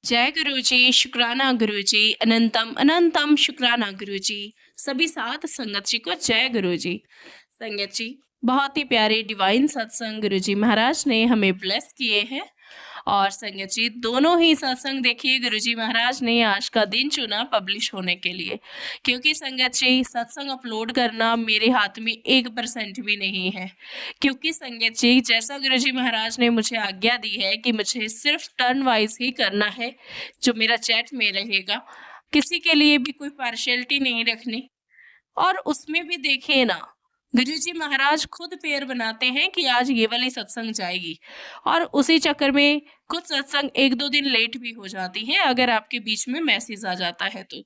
जय गुरुजी, शुक्राना गुरुजी, अनंतम अनंतम शुक्राना गुरुजी। सभी साथ संगत जी को जय गुरुजी। संगत जी, बहुत ही प्यारे डिवाइन सत्संग गुरुजी महाराज ने हमें ब्लेस किए हैं। और संगत जी, दोनों ही सत्संग देखिए गुरुजी महाराज ने आज का दिन चुना पब्लिश होने के लिए, क्योंकि संगत जी सत्संग अपलोड करना मेरे हाथ में 1% भी नहीं है। क्योंकि संगत जी, जैसा गुरुजी महाराज ने मुझे आज्ञा दी है कि मुझे सिर्फ टर्न वाइज ही करना है जो मेरा चैट में रहेगा, किसी के लिए भी कोई पार्शियलिटी नहीं रखनी। और उसमें भी देखिए ना, गुरुजी महाराज खुद पेयर बनाते हैं कि आज ये वाली सत्संग जाएगी, और उसी चक्कर में कुछ सत्संग 1-2 दिन लेट भी हो जाती है अगर आपके बीच में मैसेज आ जाता है तो।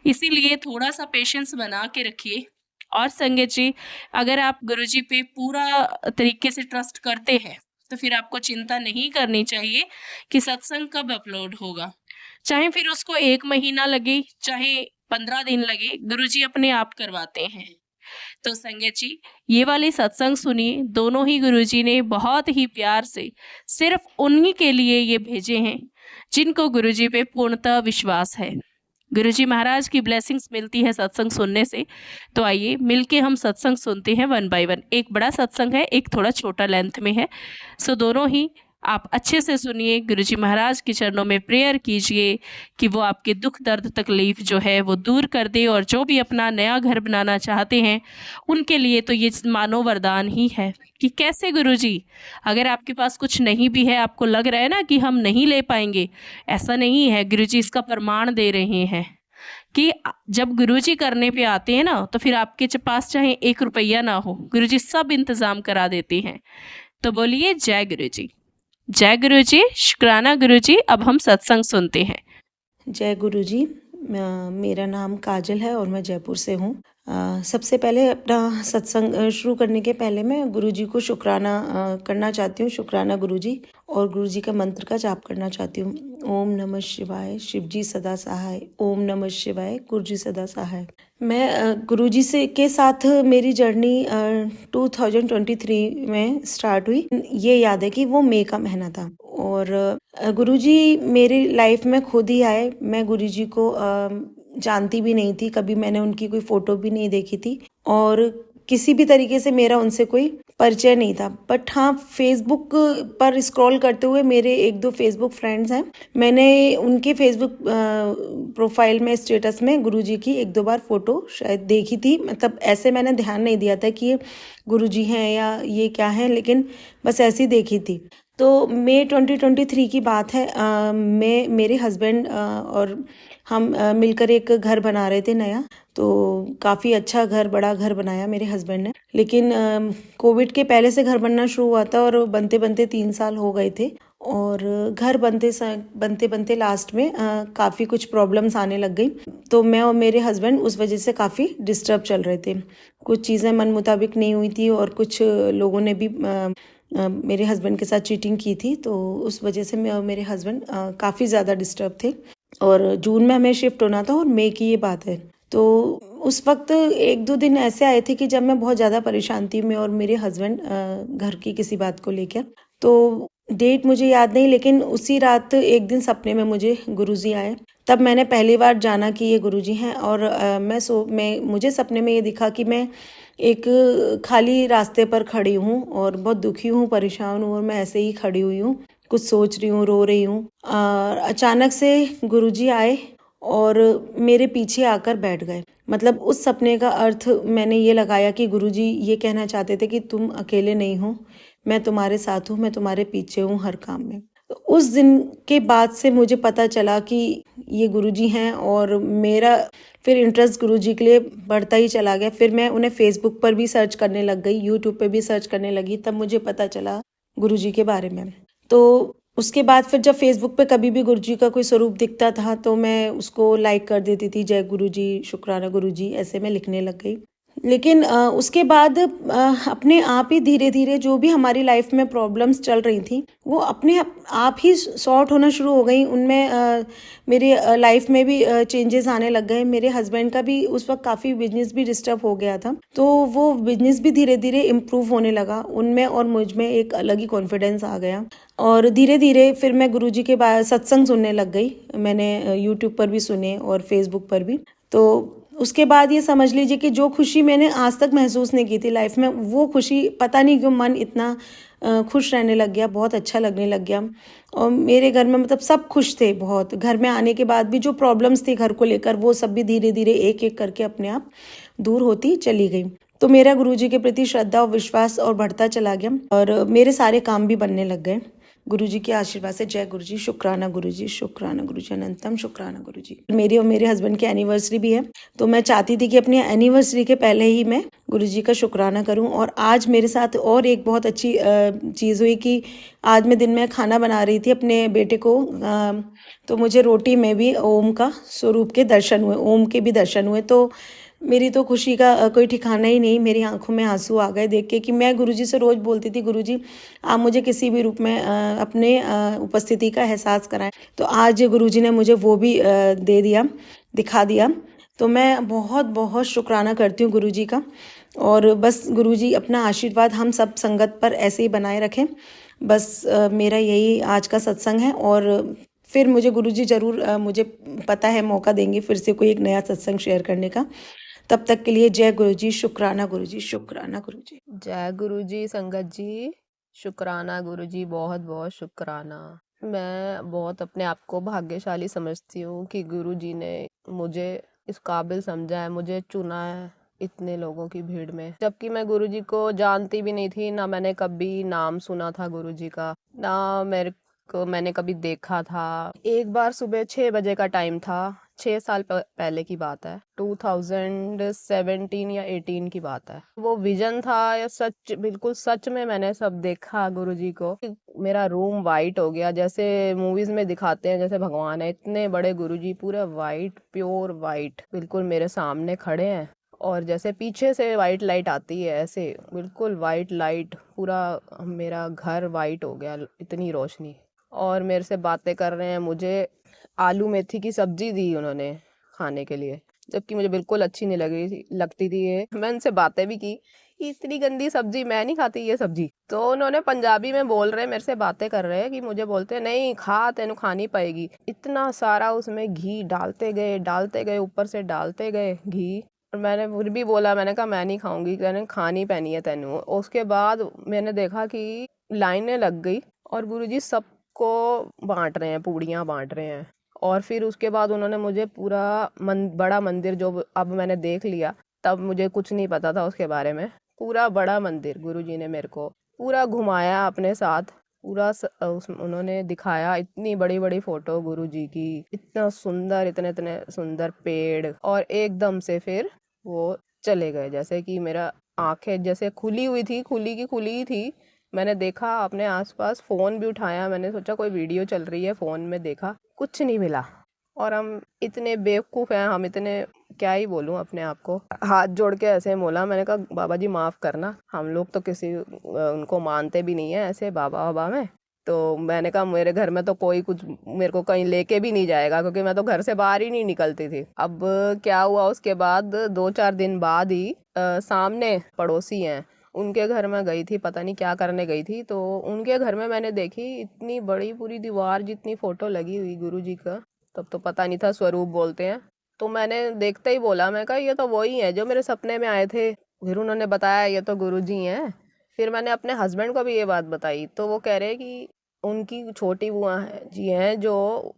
इसीलिए थोड़ा सा पेशेंस बना के रखिए। और संगत जी, अगर आप गुरुजी पे पूरा तरीके से ट्रस्ट करते हैं तो फिर आपको चिंता नहीं करनी चाहिए कि सत्संग कब अपलोड होगा। चाहे फिर उसको 1 महीना लगे, चाहे 15 दिन लगे, गुरुजी अपने आप करवाते हैं। तो संगत जी, ये वाले सत्संग सुनिए, दोनों ही गुरुजी ने बहुत ही प्यार से सिर्फ उन्हीं के लिए ये भेजे हैं जिनको गुरुजी पे पूर्णतः विश्वास है। गुरुजी महाराज की ब्लेसिंग्स मिलती है सत्संग सुनने से। तो आइए मिलके हम सत्संग सुनते हैं 1 बाय 1। एक बड़ा सत्संग है, एक थोड़ा छोटा लेंथ में है। सो दोनों ही आप अच्छे से सुनिए, गुरुजी महाराज के चरणों में प्रेयर कीजिए कि वो आपके दुख दर्द तकलीफ जो है वो दूर कर दे। और जो भी अपना नया घर बनाना चाहते हैं उनके लिए तो ये मानो वरदान ही है कि कैसे गुरुजी, अगर आपके पास कुछ नहीं भी है, आपको लग रहा है ना कि हम नहीं ले पाएंगे, ऐसा नहीं है। गुरुजी इसका प्रमाण दे रहे हैं कि जब गुरुजी करने पे आते हैं ना, तो फिर आपके पास चाहे 1 रुपया ना हो, गुरुजी सब इंतजाम करा देते हैं। तो बोलिए जय गुरुजी। जय गुरुजी, शुक्राना गुरुजी। अब हम सत्संग सुनते हैं। जय गुरुजी। मेरा नाम काजल है और मैं जयपुर से हूँ। सबसे पहले अपना सत्संग शुरू करने के पहले मैं गुरुजी को शुक्राना करना चाहती हूँ। शुक्राना गुरुजी, और गुरुजी का मंत्र का जाप करना चाहती हूँ। ओम नमः शिवाय, शिवजी सदा सहाय। ओम नमः शिवाय, गुरुजी सदा सहाय। मैं गुरुजी से के साथ मेरी जर्नी 2023 में स्टार्ट हुई। ये याद है कि वो मई का महीना था और गुरुजी मेरी लाइफ में खुद ही आए। मैं गुरुजी को जानती भी नहीं थी, कभी मैंने उनकी कोई फोटो भी नहीं देखी थी और किसी भी तरीके से मेरा उनसे कोई परिचय नहीं था। बट हाँ, फेसबुक पर स्क्रॉल करते हुए मेरे 1-2 फेसबुक फ्रेंड्स हैं, मैंने उनके फेसबुक प्रोफाइल में स्टेटस में गुरुजी की 1-2 बार फोटो शायद देखी थी। मतलब ऐसे मैंने ध्यान नहीं दिया था कि ये गुरुजी हैं या ये क्या है, लेकिन बस ऐसी देखी थी। तो मई 2023 की बात है। मैं, मेरे हस्बैंड और हम मिलकर एक घर बना रहे थे नया। तो काफ़ी अच्छा घर, बड़ा घर बनाया मेरे हस्बैंड ने। लेकिन कोविड के पहले से घर बनना शुरू हुआ था और बनते बनते 3 साल हो गए थे। और घर बनते बनते लास्ट में काफ़ी कुछ प्रॉब्लम्स आने लग गई। तो मैं और मेरे हस्बैंड उस वजह से काफ़ी डिस्टर्ब चल रहे थे। कुछ चीज़ें मन मुताबिक नहीं हुई थी और कुछ लोगों ने भी मेरे हस्बैंड के साथ चीटिंग की थी। तो उस वजह से मैं और मेरे हस्बैंड काफ़ी ज़्यादा डिस्टर्ब थे। और जून में हमें शिफ्ट होना था और मई की ये बात है। तो उस वक्त 1-2 दिन ऐसे आए थे कि जब मैं बहुत ज़्यादा परेशान थी, मैं और मेरे हस्बैंड घर की किसी बात को लेकर। तो डेट मुझे याद नहीं, लेकिन उसी रात एक दिन सपने में मुझे गुरुजी आए। तब मैंने पहली बार जाना कि ये गुरुजी हैं। और मुझे सपने में ये दिखा कि मैं एक खाली रास्ते पर खड़ी हूँ और बहुत दुखी हूँ, परेशान हूँ और मैं ऐसे ही खड़ी हुई हूँ, कुछ सोच रही हूँ, रो रही हूँ। अचानक से गुरुजी आए और मेरे पीछे आकर बैठ गए। मतलब उस सपने का अर्थ मैंने ये लगाया कि गुरुजी ये कहना चाहते थे कि तुम अकेले नहीं हो, मैं तुम्हारे साथ हूँ, मैं तुम्हारे पीछे हूँ हर काम में। तो उस दिन के बाद से मुझे पता चला कि ये गुरुजी हैं और मेरा फिर इंटरेस्ट गुरुजी के लिए बढ़ता ही चला गया। फिर मैं उन्हें फेसबुक पर भी सर्च करने लग गई, यूट्यूब पे भी सर्च करने लगी, तब मुझे पता चला गुरुजी के बारे में। तो उसके बाद फिर जब फेसबुक पे कभी भी गुरुजी का कोई स्वरूप दिखता था तो मैं उसको लाइक कर देती थी, जय गुरुजी, शुक्राना गुरुजी, ऐसे मैं लिखने लग गई। लेकिन उसके बाद अपने आप ही धीरे-धीरे जो भी हमारी लाइफ में प्रॉब्लम्स चल रही थी, वो अपने आप ही सॉर्ट होना शुरू हो गई। उनमें मेरी लाइफ में भी चेंजेस आने लग गए। मेरे हस्बैंड का भी उस वक़्त काफ़ी बिज़नेस भी डिस्टर्ब हो गया था, तो वो बिज़नेस भी धीरे-धीरे इम्प्रूव होने लगा। उनमें और मुझ में एक अलग ही कॉन्फिडेंस आ गया और धीरे-धीरे फिर मैं गुरुजी के सत्संग सुनने लग गई। मैंने यूट्यूब पर भी सुने और फ़ेसबुक पर भी। तो उसके बाद ये समझ लीजिए कि जो खुशी मैंने आज तक महसूस नहीं की थी लाइफ में, वो खुशी पता नहीं क्यों मन इतना खुश रहने लग गया, बहुत अच्छा लगने लग गया। और मेरे घर में मतलब सब खुश थे बहुत। घर में आने के बाद भी जो प्रॉब्लम्स थी घर को लेकर, वो सब भी धीरे-धीरे एक-एक करके अपने आप दूर होती चली गई। तो मेरा गुरुजी के प्रति श्रद्धा और विश्वास और बढ़ता चला गया और मेरे सारे काम भी बनने लग गए। गुरुजी के आशीर्वाद से। जय गुरुजी, शुक्राना गुरुजी, शुक्राना गुरुजी, अनंतम शुक्राना गुरुजी। मेरी और मेरे हस्बैंड की एनिवर्सरी भी है, तो मैं चाहती थी कि अपनी एनिवर्सरी के पहले ही मैं गुरुजी का शुक्राना करूं। और आज मेरे साथ और एक बहुत अच्छी चीज़ हुई कि आज मैं दिन में खाना बना रही थी अपने बेटे को, तो मुझे रोटी में भी ओम का स्वरूप के दर्शन हुए, ओम के भी दर्शन हुए। तो मेरी तो खुशी का कोई ठिकाना ही नहीं। मेरी आंखों में आंसू आ गए देख के कि मैं गुरुजी से रोज़ बोलती थी, गुरुजी आप मुझे किसी भी रूप में अपने उपस्थिति का एहसास कराएं। तो आज गुरुजी ने मुझे वो भी दे दिया, दिखा दिया। तो मैं बहुत बहुत शुक्राना करती हूँ गुरुजी का। और बस गुरुजी अपना आशीर्वाद हम सब संगत पर ऐसे ही बनाए रखें। बस मेरा यही आज का सत्संग है। और फिर मुझे गुरुजी ज़रूर मुझे पता है मौका देंगे फिर से कोई एक नया सत्संग शेयर करने का। तब तक के लिए जय गुरुजी, शुक्राना गुरुजी, शुक्राना गुरुजी। जय गुरुजी संगत जी, शुक्राना गुरुजी, बहुत बहुत शुक्राना। मैं बहुत अपने आप को भाग्यशाली समझती हूँ कि गुरुजी ने मुझे इस काबिल समझा है, मुझे चुना है इतने लोगों की भीड़ में। जबकि मैं गुरुजी को जानती भी नहीं थी, ना मैंने कभी नाम सुना था गुरुजी का, ना मैंने कभी देखा था। एक बार सुबह 6 बजे का टाइम था, 6 साल पहले की बात है, 2017 या 18 की बात है। वो विजन था या सच, बिल्कुल सच में मैंने सब देखा गुरुजी को। मेरा रूम वाइट हो गया, जैसे मूवीज में दिखाते हैं जैसे भगवान है, इतने बड़े गुरुजी पूरे वाइट, प्योर वाइट, बिल्कुल मेरे सामने खड़े हैं। और जैसे पीछे से वाइट लाइट आती है, ऐसे बिल्कुल वाइट लाइट, पूरा मेरा घर वाइट हो गया, इतनी रोशनी। और मेरे से बातें कर रहे हैं। मुझे आलू मेथी की सब्जी दी उन्होंने खाने के लिए, जबकि मुझे बिल्कुल अच्छी नहीं लगती थी ये। मैं उनसे बातें भी की, इतनी गंदी सब्जी मैं नहीं खाती ये सब्जी। तो उन्होंने पंजाबी में बोल रहे, मेरे से बातें कर रहे हैं कि मुझे बोलते हैं नहीं खा, तेनू खानी पड़ेगी। इतना सारा उसमें घी डालते गए, ऊपर से डालते गए घी। और मैंने फिर भी बोला, मैंने कहा मैं नहीं खाऊंगी, कहने खानी पैनी है तेनू। उसके बाद मैंने देखा कि लाइनें लग गई और गुरुजी सबको बांट रहे हैं, पूड़ियाँ बांट रहे हैं। और फिर उसके बाद उन्होंने मुझे पूरा बड़ा मंदिर, जो अब मैंने देख लिया, तब मुझे कुछ नहीं पता था उसके बारे में, पूरा बड़ा मंदिर गुरुजी ने मेरे को पूरा घुमाया अपने साथ। पूरा उन्होंने दिखाया, इतनी बड़ी बड़ी फोटो गुरुजी की, इतना सुंदर, इतने इतने सुंदर पेड़। और एकदम से फिर वो चले गए, जैसे कि मेरा आंखें जैसे खुली हुई थी, खुली की खुली ही थी। मैंने देखा अपने आसपास, फ़ोन भी उठाया, मैंने सोचा कोई वीडियो चल रही है, फ़ोन में देखा, कुछ नहीं मिला। और हम इतने बेवकूफ़ हैं, हम इतने, क्या ही बोलूँ अपने आप को। हाथ जोड़ के ऐसे बोला, मैंने कहा बाबा जी माफ़ करना, हम लोग तो किसी उनको मानते भी नहीं है ऐसे बाबा बाबा में। तो मैंने कहा मेरे घर में तो कोई कुछ मेरे को कहीं लेके भी नहीं जाएगा, क्योंकि मैं तो घर से बाहर ही नहीं निकलती थी। अब क्या हुआ, उसके बाद 2-4 दिन बाद ही सामने पड़ोसी हैं, उनके घर में गई थी, पता नहीं क्या करने गई थी। तो उनके घर में मैंने देखी इतनी बड़ी, पूरी दीवार जितनी फोटो लगी हुई गुरुजी का। तब तो पता नहीं था स्वरूप बोलते हैं। तो मैंने देखते ही बोला, मैं कहा ये तो वही है जो मेरे सपने में आए थे। फिर उन्होंने बताया ये तो गुरुजी हैं। फिर मैंने अपने हस्बैंड को भी ये बात बताई, तो वो कह रहे कि उनकी छोटी बुआ जी हैं, जो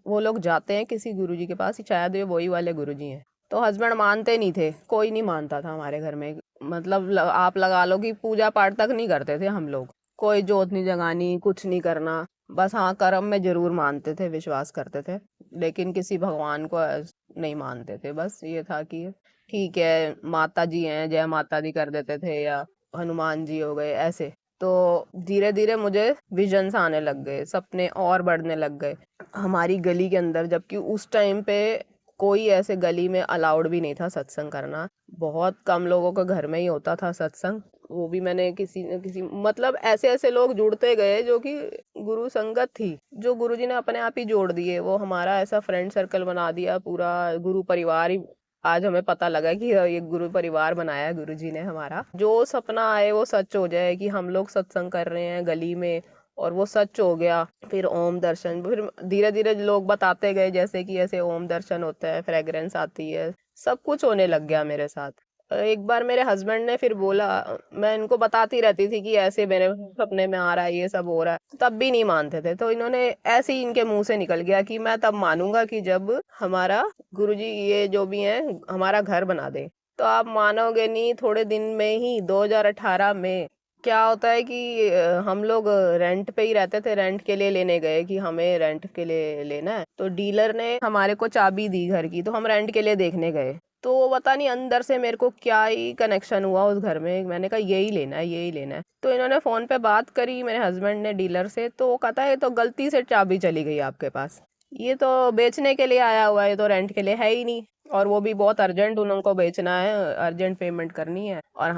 वो लोग जाते हैं किसी गुरुजी के पास, शायद ये वही वाले गुरुजी हैं। तो हस्बैंड मानते नहीं थे, कोई नहीं मानता था हमारे घर में। मतलब आप लगा लो कि पूजा पाठ तक नहीं करते थे हम लोग, कोई जोत नहीं जगानी, कुछ नहीं करना। बस हाँ, कर्म में जरूर मानते थे, विश्वास करते थे, लेकिन किसी भगवान को नहीं मानते थे। बस ये था कि ठीक है माता जी हैं, जय माता दी कर देते थे, या हनुमान जी हो गए ऐसे। तो धीरे धीरे मुझे विजन्स आने लग गए, सपने और बढ़ने लग गए हमारी गली के अंदर। जबकि उस टाइम पे कोई ऐसे गली में अलाउड भी नहीं था सत्संग करना, बहुत कम लोगों के घर में ही होता था सत्संग। वो भी मैंने किसी न किसी मतलब ऐसे ऐसे लोग जुड़ते गए जो कि गुरु संगत थी, जो गुरुजी ने अपने आप ही जोड़ दिए। वो हमारा ऐसा फ्रेंड सर्कल बना दिया, पूरा गुरु परिवार ही। आज हमें पता लगा कि ये गुरु परिवार बनाया है गुरुजी ने हमारा। जो सपना आए वो सच हो जाए कि हम लोग सत्संग कर रहे हैं गली में, और वो सच हो गया। फिर ओम दर्शन, फिर धीरे धीरे लोग बताते गए जैसे कि ऐसे ओम दर्शन होता है, फ्रेग्रेंस आती है, सब कुछ होने लग गया मेरे साथ। एक बार मेरे हस्बैंड ने फिर बोला, मैं इनको बताती रहती थी कि ऐसे मेरे सपने में आ रहा है, ये सब हो रहा है, तब भी नहीं मानते थे। तो इन्होंने ऐसे ही इनके मुंह से निकल गया कि मैं तब मानूंगा कि जब हमारा गुरुजी ये जो भी है हमारा घर बना दे। तो आप मानोगे नहीं, थोड़े दिन में ही 2018 में क्या होता है कि हम लोग रेंट पे ही रहते थे, रेंट के लिए लेने गए कि हमें रेंट के लिए लेना है। तो डीलर ने हमारे को चाबी दी घर की, तो हम रेंट के लिए देखने गए। तो पता नहीं अंदर से मेरे को क्या ही कनेक्शन हुआ उस घर में, मैंने कहा यही लेना है, यही लेना है। तो इन्होंने फोन पे बात करी मेरे हस्बैंड ने डीलर से, तो वो कहता है ये तो गलती से चाबी चली गई आपके पास, ये तो बेचने के लिए आया हुआ है, ये तो रेंट के लिए है ही नहीं। और वो भी बहुत अर्जेंट उनको बेचना है, अर्जेंट पेमेंट करनी है। और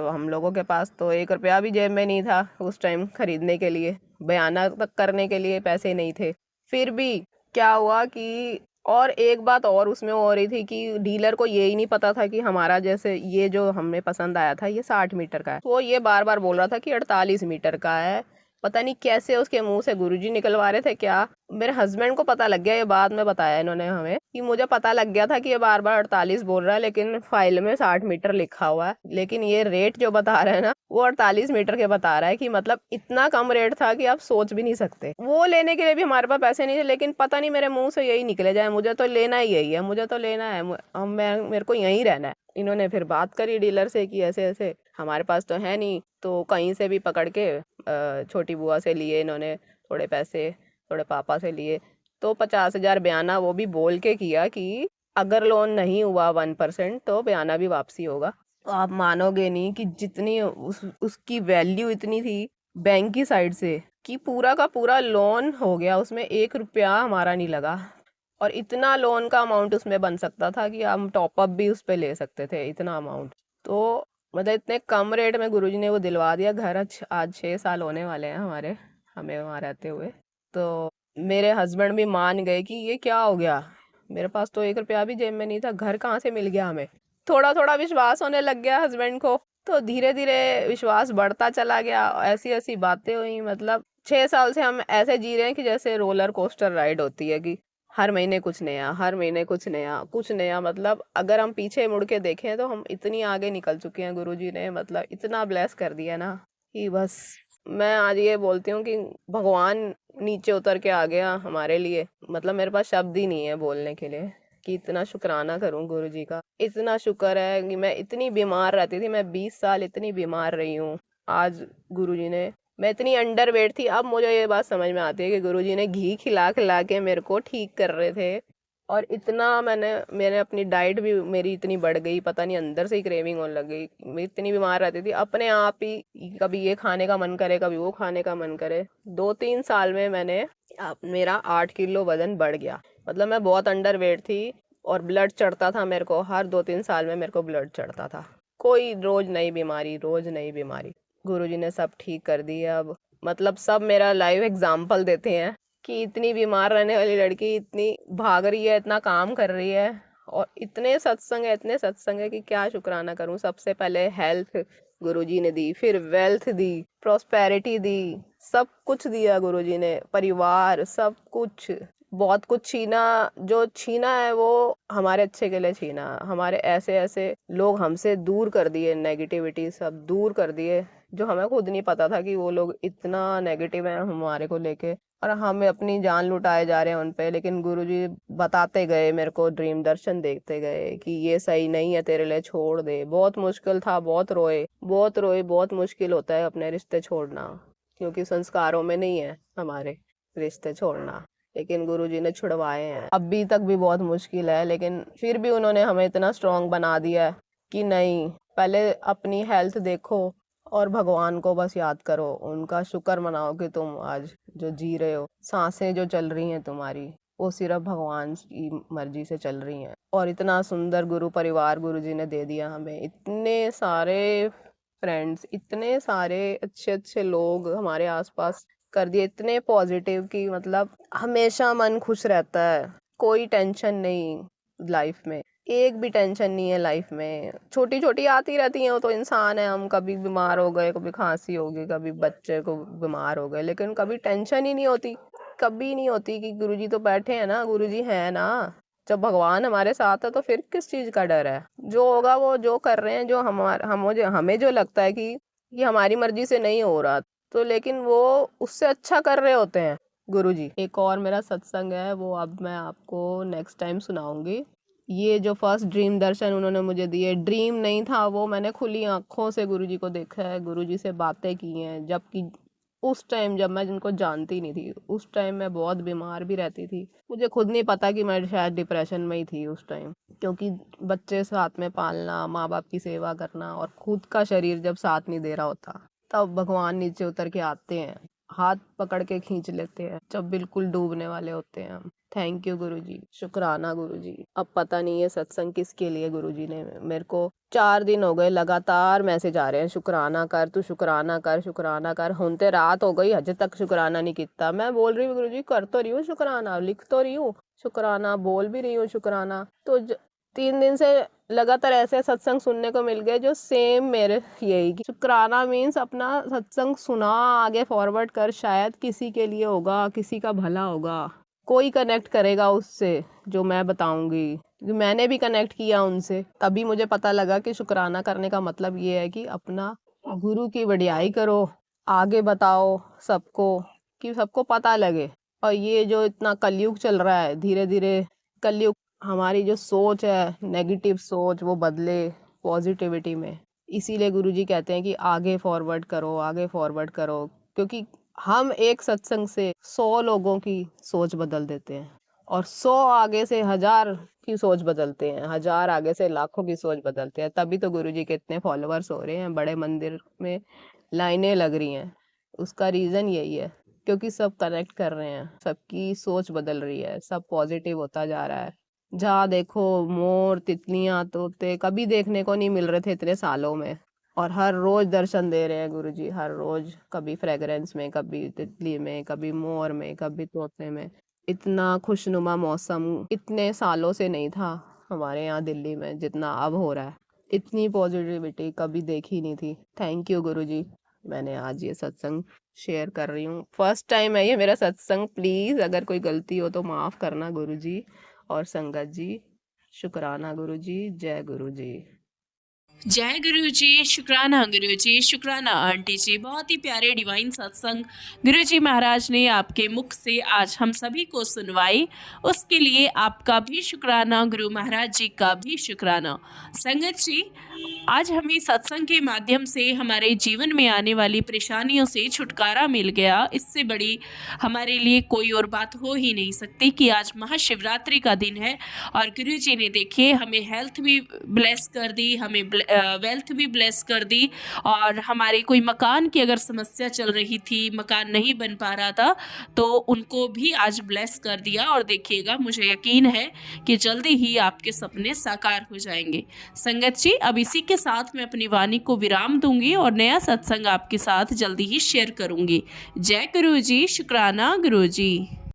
हम लोगों के पास तो 1 रुपया भी जेब में नहीं था उस टाइम खरीदने के लिए, बयाना तक करने के लिए पैसे नहीं थे। फिर भी क्या हुआ कि, और एक बात और उसमें हो रही थी कि डीलर को ये ही नहीं पता था कि हमारा जैसे ये जो हमें पसंद आया था ये 60 मीटर का है, वो ये बार बार बोल रहा था कि 48 मीटर का है। पता नहीं कैसे उसके मुंह से गुरुजी निकलवा रहे थे क्या। मेरे हस्बैंड को पता लग गया, ये बाद में बताया इन्होंने हमें, कि मुझे पता लग गया था कि ये बार बार 48 बोल रहा है, लेकिन फाइल में 60 मीटर लिखा हुआ है। लेकिन ये रेट जो बता रहा है ना, वो 48 मीटर के बता रहा है, कि मतलब इतना कम रेट था कि आप सोच भी नहीं सकते। वो लेने के लिए भी हमारे पास पैसे नहीं थे, लेकिन पता नहीं मेरे मुंह से यही निकले जाए, मुझे तो लेना ही यही है, मुझे तो लेना है, मेरे को यहीं रहना है। इन्होंने फिर बात करी डीलर से कि ऐसे ऐसे, हमारे पास तो है नहीं, तो कहीं से भी पकड़ के छोटी बुआ से लिए इन्होंने थोड़े पैसे, थोड़े पापा से लिए। तो 50,000 बयाना वो भी बोल के किया कि अगर लोन नहीं हुआ 1% तो बयाना भी वापसी होगा। तो आप मानोगे नहीं कि जितनी उसकी वैल्यू इतनी थी बैंक की साइड से, कि पूरा का पूरा लोन हो गया, उसमें 1 रुपया हमारा नहीं लगा। और इतना लोन का अमाउंट उसमें बन सकता था कि हम टॉपअप भी उस पे ले सकते थे, इतना अमाउंट। तो मतलब इतने कम रेट में गुरुजी ने वो दिलवा दिया घर। आज 6 साल होने वाले हैं हमें वहाँ रहते हुए। तो मेरे हस्बैंड भी मान गए कि ये क्या हो गया, मेरे पास तो 1 रुपया भी जेब में नहीं था, घर कहाँ से मिल गया हमें। थोड़ा थोड़ा विश्वास होने लग गया हस्बैंड को, तो धीरे धीरे विश्वास बढ़ता चला गया। ऐसी ऐसी बातें हुई, मतलब 6 साल से हम ऐसे जी रहे हैं कि जैसे रोलर कोस्टर राइड होती है, कि हर महीने कुछ नया, हर महीने कुछ नया कुछ नया। मतलब अगर हम पीछे मुड़ के देखें तो हम इतनी आगे निकल चुके हैं, गुरुजी ने मतलब इतना ब्लेस कर दिया ना, कि बस मैं आज ये बोलती हूँ कि भगवान नीचे उतर के आ गया हमारे लिए। मतलब मेरे पास शब्द ही नहीं है बोलने के लिए कि इतना शुक्राना करूं गुरुजी का। इतना शुक्र है कि मैं इतनी बीमार रहती थी, मैं 20 साल इतनी बीमार रही हूँ। आज गुरुजी ने, मैं इतनी अंडरवेट थी, अब मुझे ये बात समझ में आती है कि गुरुजी ने घी खिला खिला के मेरे को ठीक कर रहे थे। और इतना मैंने अपनी डाइट भी मेरी इतनी बढ़ गई, पता नहीं अंदर से ही क्रेविंग होने लग गई। मैं इतनी बीमार रहती थी, अपने आप ही कभी ये खाने का मन करे, कभी वो खाने का मन करे। 2-3 साल में मेरा 8 किलो वजन बढ़ गया। मतलब मैं बहुत अंडरवेट थी, और ब्लड चढ़ता था मेरे को, हर 2-3 साल में मेरे को ब्लड चढ़ता था। कोई रोज नई बीमारी, रोज नई बीमारी। गुरुजी ने सब ठीक कर दिया अब। मतलब सब मेरा लाइव एग्जाम्पल देते हैं कि इतनी बीमार रहने वाली लड़की इतनी भाग रही है, इतना काम कर रही है, और इतने सत्संग है कि क्या शुक्राना करूं। सबसे पहले हेल्थ गुरुजी ने दी, फिर वेल्थ दी, प्रॉस्पेरिटी दी, सब कुछ दिया गुरुजी ने, परिवार, सब कुछ। बहुत कुछ छीना, जो छीना है वो हमारे अच्छे के लिए छीना। हमारे ऐसे ऐसे लोग हमसे दूर कर दिए, नेगेटिविटी सब दूर कर दिए, जो हमें खुद नहीं पता था कि वो लोग इतना नेगेटिव है हमारे को लेके, और हमें अपनी जान लुटाए जा रहे हैं उन पे। लेकिन गुरुजी बताते गए मेरे को, ड्रीम दर्शन देखते गए कि ये सही नहीं है तेरे लिए, छोड़ दे। बहुत मुश्किल था, बहुत रोए बहुत रोए। बहुत मुश्किल होता है अपने रिश्ते छोड़ना, क्योंकि संस्कारों में नहीं है हमारे रिश्ते छोड़ना, लेकिन गुरुजी ने छुड़वाए हैं। अभी तक भी बहुत मुश्किल है, लेकिन फिर भी उन्होंने हमें इतना स्ट्रांग बना दिया है कि नहीं, पहले अपनी हेल्थ देखो और भगवान को बस याद करो, उनका शुक्र मनाओ कि तुम आज जो जी रहे हो, सांसें जो चल रही हैं तुम्हारी, वो सिर्फ भगवान की मर्जी से चल रही हैं। और इतना सुंदर गुरु परिवार गुरुजी ने दे दिया हमें, इतने सारे फ्रेंड्स, इतने सारे अच्छे अच्छे लोग हमारे आसपास कर दिए, इतने पॉजिटिव कि मतलब हमेशा मन खुश रहता है, कोई टेंशन नहीं लाइफ में, एक भी टेंशन नहीं है लाइफ में। छोटी छोटी आती रहती हैं, वो तो इंसान है, हम कभी बीमार हो गए, कभी खांसी हो गई, कभी बच्चे को बीमार हो गए, लेकिन कभी टेंशन ही नहीं होती, कभी नहीं होती कि गुरुजी तो बैठे हैं ना, गुरुजी है ना। जब भगवान हमारे साथ है तो फिर किस चीज का डर है। जो होगा वो जो कर रहे हैं, जो हमें जो लगता है कि ये हमारी मर्जी से नहीं हो रहा, तो लेकिन वो उससे अच्छा कर रहे होते हैं गुरुजी। एक और मेरा सत्संग है, वो अब मैं आपको नेक्स्ट टाइम सुनाऊंगी। ये जो फर्स्ट ड्रीम दर्शन उन्होंने मुझे दिए, ड्रीम नहीं था वो, मैंने खुली आंखों से गुरुजी को देखा है, गुरुजी से बातें की हैं। जबकि उस टाइम जब मैं जिनको जानती नहीं थी, उस टाइम मैं बहुत बीमार भी रहती थी, मुझे खुद नहीं पता कि मैं शायद डिप्रेशन में ही थी उस टाइम। क्योंकि बच्चे साथ में पालना, माँ बाप की सेवा करना, और खुद का शरीर जब साथ नहीं दे रहा होता, तब भगवान नीचे उतर के आते हैं, हाथ पकड़ के खींच लेते हैं, जब बिल्कुल डूबने वाले होते हैं हम। थैंक यू गुरुजी, शुक्राना गुरुजी। अब पता नहीं है सत्संग किसके लिए गुरुजी ने, मेरे को 4 दिन हो गए लगातार मैसेज आ रहे हैं, शुक्राना कर, तू शुक्राना कर, शुक्राना कर। होते रात हो गई, अजे तक शुक्राना नहीं किया। मैं बोल रही हूँ गुरुजी कर तो रही हूँ शुक्राना, लिख तो रही हूँ शुक्राना, बोल भी रही हूँ शुक्राना। तो 3 दिन से लगातार ऐसे सत्संग सुनने को मिल गए जो सेम मेरे यही कि शुक्राना मीन्स अपना सत्संग सुना, आगे फॉरवर्ड कर, शायद किसी के लिए होगा, किसी का भला होगा, कोई कनेक्ट करेगा उससे जो मैं बताऊंगी। जो मैंने भी कनेक्ट किया उनसे, तभी मुझे पता लगा कि शुक्राना करने का मतलब ये है कि अपना गुरु की बढ़ियाई करो, आगे बताओ सबको, कि सबको पता लगे। और ये जो इतना कलयुग चल रहा है, धीरे धीरे कलयुग, हमारी जो सोच है नेगेटिव सोच, वो बदले पॉजिटिविटी में। इसीलिए गुरुजी कहते हैं कि आगे फॉरवर्ड करो, आगे फॉरवर्ड करो, क्योंकि हम एक सत्संग से 100 लोगों की सोच बदल देते हैं, और 100 आगे से 1000 की सोच बदलते हैं, 1000 आगे से लाखों की सोच बदलते हैं। तभी तो गुरुजी के इतने फॉलोअर्स हो रहे हैं, बड़े मंदिर में लाइनें लग रही हैं। उसका रीज़न यही है, क्योंकि सब कनेक्ट कर रहे हैं, सबकी सोच बदल रही है, सब पॉजिटिव होता जा रहा है। जहाँ देखो मोर, तितलियाँ, तोते कभी देखने को नहीं मिल रहे थे इतने सालों में, और हर रोज दर्शन दे रहे हैं गुरुजी, हर रोज, कभी फ्रेगरेंस में, कभी तितली में, कभी मोर में, कभी तोते में। इतना खुशनुमा मौसम इतने सालों से नहीं था हमारे यहाँ दिल्ली में जितना अब हो रहा है। इतनी पॉजिटिविटी कभी देखी नहीं थी। थैंक यू गुरुजी, मैंने आज ये सत्संग शेयर कर रही हूँ, फर्स्ट टाइम है ये मेरा सत्संग। प्लीज़ अगर कोई गलती हो तो माफ़ करना गुरुजी और संगत जी। शुक्राना गुरुजी, जय गुरुजी। जय गुरु जी, शुक्राना गुरु जी, शुक्राना आंटी जी। बहुत ही प्यारे डिवाइन सत्संग गुरु जी महाराज ने आपके मुख से आज हम सभी को सुनवाई, उसके लिए आपका भी शुक्राना, गुरु महाराज जी का भी शुक्राना। संगत जी, आज हमें सत्संग के माध्यम से हमारे जीवन में आने वाली परेशानियों से छुटकारा मिल गया। इससे बड़ी हमारे लिए कोई और बात हो ही नहीं सकती कि आज महाशिवरात्रि का दिन है और गुरु जी ने देखिए हमें हेल्थ भी ब्लेस कर दी, हमें वेल्थ भी ब्लेस कर दी, और हमारे कोई मकान की अगर समस्या चल रही थी, मकान नहीं बन पा रहा था, तो उनको भी आज ब्लेस कर दिया। और देखिएगा, मुझे यकीन है कि जल्दी ही आपके सपने साकार हो जाएंगे। संगत जी, अब इसी के साथ मैं अपनी वाणी को विराम दूंगी और नया सत्संग आपके साथ जल्दी ही शेयर करूंगी। जय गुरु जी, शुक्राना गुरु जी।